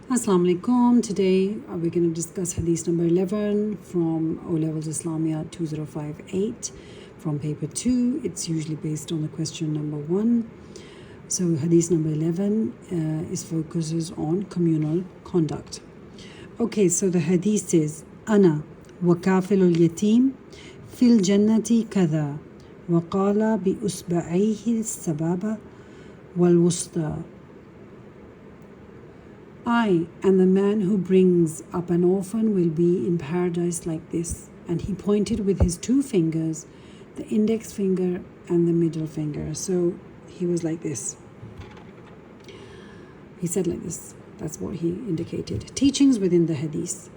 Assalamu alaikum. Today we're going to discuss Hadith number 11 from O Levels Islamia 2058 from paper 2. It's usually based on the question number 1. So Hadith number 11 focuses on communal conduct. Okay, so the Hadith says, Ana wa kafilul yatim fil jannati kada wa qala bi usba'ayhi sababa wal wusta. I and the man who brings up an orphan will be in paradise like this. And he pointed with his 2 fingers, the index finger and the middle finger. So he was like this. He said like this. That's what he indicated. Teachings within the Hadith.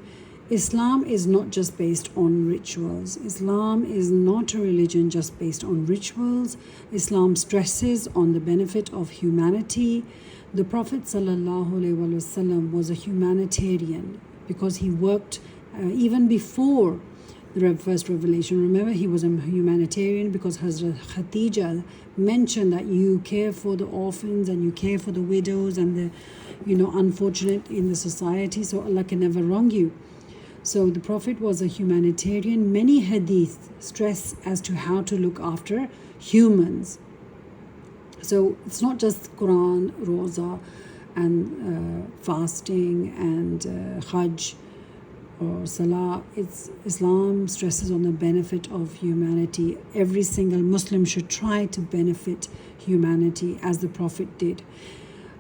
Islam is not just based on rituals. Islam is not a religion just based on rituals. Islam stresses on the benefit of humanity. The Prophet ﷺ was a humanitarian because he worked even before the first revelation. Remember, he was a humanitarian because Hazrat Khadija mentioned that you care for the orphans and you care for the widows and the unfortunate in the society, so Allah can never wrong you. So the Prophet was a humanitarian. Many hadith stress as to how to look after humans. So it's not just Quran, Roza and fasting and Hajj or Salah. It's Islam stresses on the benefit of humanity. Every single Muslim should try to benefit humanity as the Prophet did.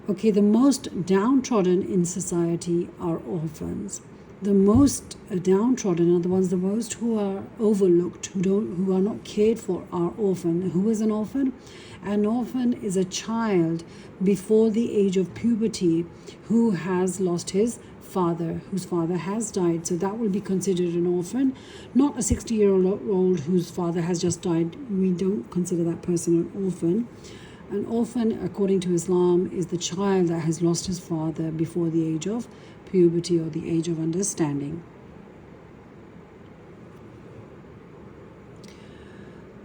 Okay, the most downtrodden in society are orphans. The most downtrodden are the ones the most who are overlooked, who are not cared for are orphan. Who is an orphan? An orphan is a child before the age of puberty who has lost his father, whose father has died. So that will be considered an orphan, not a 60-year-old whose father has just died. We don't consider that person an orphan. An orphan, according to Islam, is the child that has lost his father before the age of puberty or the age of understanding.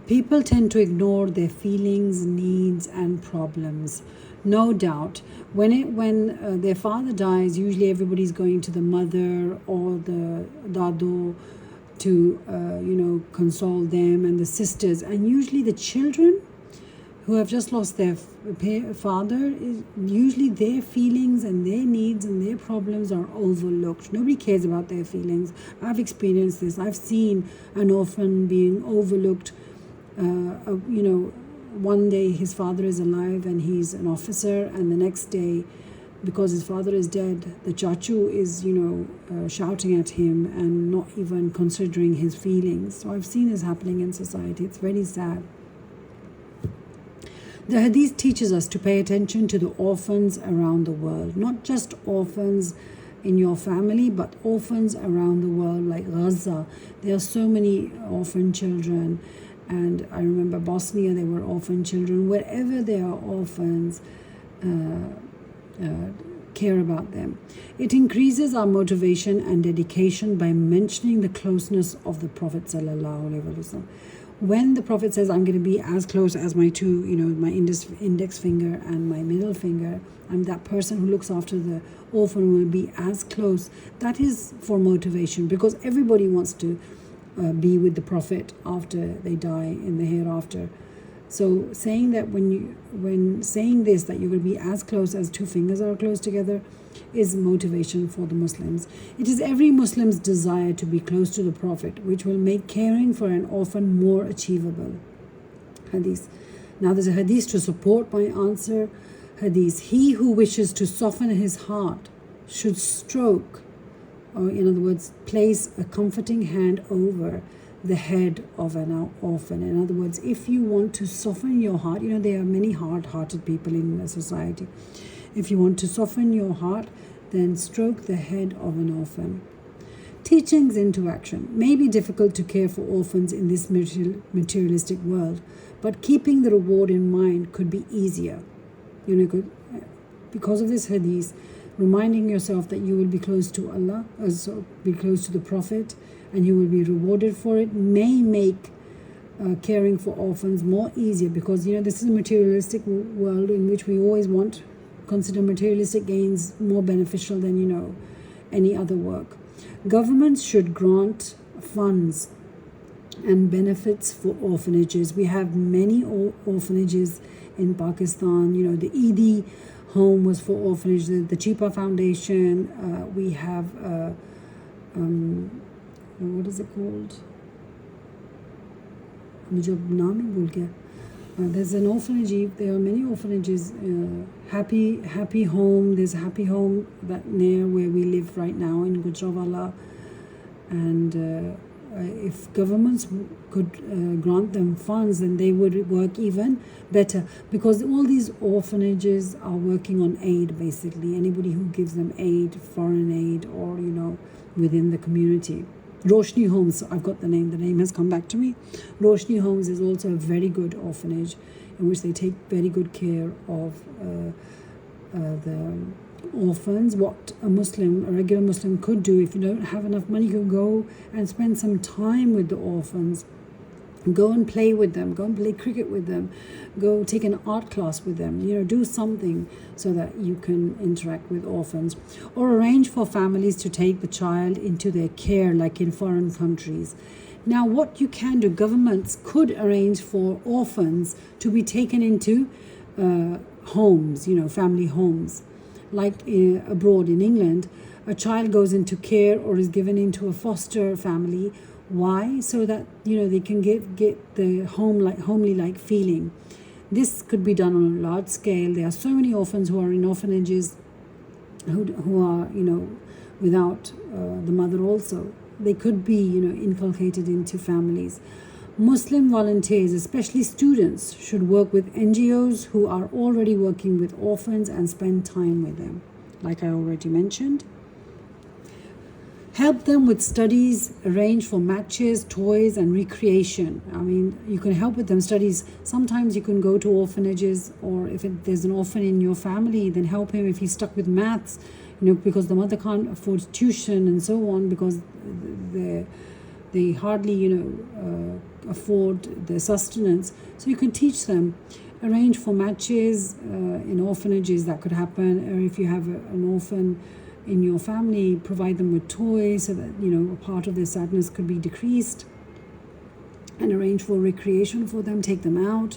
People tend to ignore their feelings, needs, and problems. No doubt, when their father dies, usually everybody's going to the mother or the dado to console them, and the sisters, and usually the children who have just lost their father, usually their feelings and their needs and their problems are overlooked. Nobody cares about their feelings. I've experienced this. I've seen an orphan being overlooked. One day his father is alive and he's an officer, and the next day, because his father is dead, the chachu is, shouting at him and not even considering his feelings. So I've seen this happening in society. It's very sad. The Hadith teaches us to pay attention to the orphans around the world, not just orphans in your family, but orphans around the world, like Gaza. There are so many orphan children, and I remember Bosnia, there were orphan children. Wherever there are orphans, care about them. It increases our motivation and dedication by mentioning the closeness of the Prophet ﷺ. When the Prophet says, I'm going to be as close as my 2, my index finger and my middle finger, I'm that person who looks after the orphan will be as close. That is for motivation, because everybody wants to be with the Prophet after they die in the hereafter. So saying that when saying this, that you're going to be as close as 2 fingers are close together, is motivation for the Muslims. It is every Muslim's desire to be close to the Prophet, which will make caring for an orphan more achievable. Hadith. Now there's a hadith to support my answer. Hadith. He who wishes to soften his heart should stroke, or in other words, place a comforting hand over the head of an orphan. In other words, if you want to soften your heart, there are many hard-hearted people in the society. If you want to soften your heart, then stroke the head of an orphan. Teachings into action. May be difficult to care for orphans in this materialistic world, but keeping the reward in mind could be easier. Because of this hadith, reminding yourself that you will be close to Allah, be close to the Prophet, and you will be rewarded for it, may make caring for orphans more easier, because this is a materialistic world in which we always want consider materialistic gains more beneficial than, any other work. Governments should grant funds and benefits for orphanages. We have many orphanages in Pakistan. The Eidi home was for orphanage, the Chipa Foundation. We have, what is it called? There's an orphanage. There are many orphanages. Happy Home. There's a Happy Home that near where we live right now in Gujranwala. And if governments could grant them funds, then they would work even better, because all these orphanages are working on aid, basically. Anybody who gives them aid, foreign aid, or within the community. Roshni Homes, I've got the name has come back to me. Roshni Homes is also a very good orphanage in which they take very good care of the orphans. What a regular Muslim could do, if you don't have enough money, you can go and spend some time with the orphans. Go and play with them, go and play cricket with them, go take an art class with them, do something so that you can interact with orphans. Or arrange for families to take the child into their care, like in foreign countries. Now, what you can do, governments could arrange for orphans to be taken into homes, family homes. Like abroad in England, a child goes into care or is given into a foster family. Why? So that they can get the homely-like feeling. This could be done on a large scale. There are so many orphans who are in orphanages who are without the mother also. They could be inculcated into families. Muslim volunteers, especially students, should work with NGOs who are already working with orphans and spend time with them, like I already mentioned. Help them with studies, arrange for matches, toys, and recreation. You can help with them studies. Sometimes you can go to orphanages, or if there's an orphan in your family, then help him if he's stuck with maths, because the mother can't afford tuition and so on, because they hardly, afford their sustenance. So you can teach them. Arrange for matches in orphanages, that could happen. Or if you have an orphan in your family, provide them with toys so that a part of their sadness could be decreased. And arrange for recreation for them. Take them out.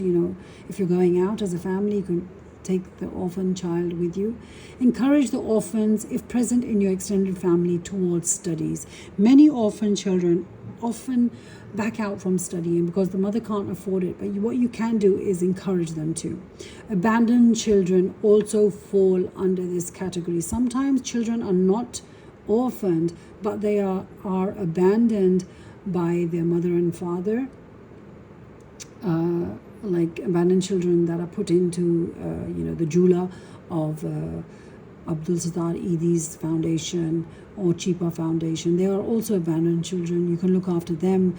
If you're going out as a family, you can take the orphan child with you. Encourage the orphans, if present in your extended family, towards studies. Many orphan children often back out from studying because the mother can't afford it, but what you can do is encourage them to. Abandoned children also fall under this category. Sometimes children are not orphaned, but they are abandoned by their mother and father, like abandoned children that are put into the Jula of Abdul Sattar Eidi's foundation or Chipa Foundation. They are also abandoned children. You can look after them,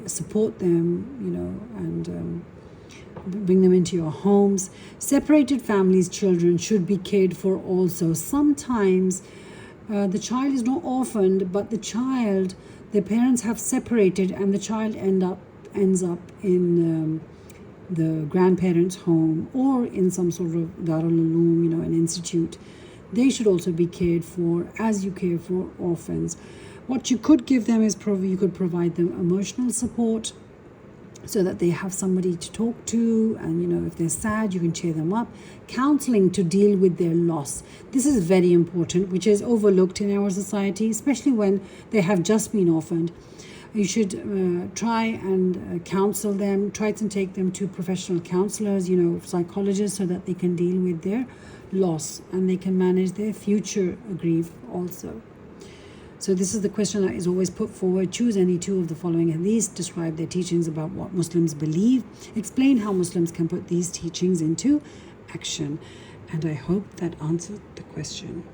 support them, and bring them into your homes. Separated families' children should be cared for also. Sometimes the child is not orphaned, but their parents have separated, and the child ends up in the grandparents' home or in some sort of Darul Uloom, an institute. They should also be cared for as you care for orphans. What you could give them is you could provide them emotional support so that they have somebody to talk to, and if they're sad, you can cheer them up. Counseling to deal with their loss. This is very important, which is overlooked in our society, especially when they have just been orphaned. You should try and counsel them, try to take them to professional counselors, psychologists, so that they can deal with their loss and they can manage their future grief also. So this is the question that is always put forward. Choose any two of the following hadiths, describe their teachings about what Muslims believe, explain how Muslims can put these teachings into action. And I hope that answered the question.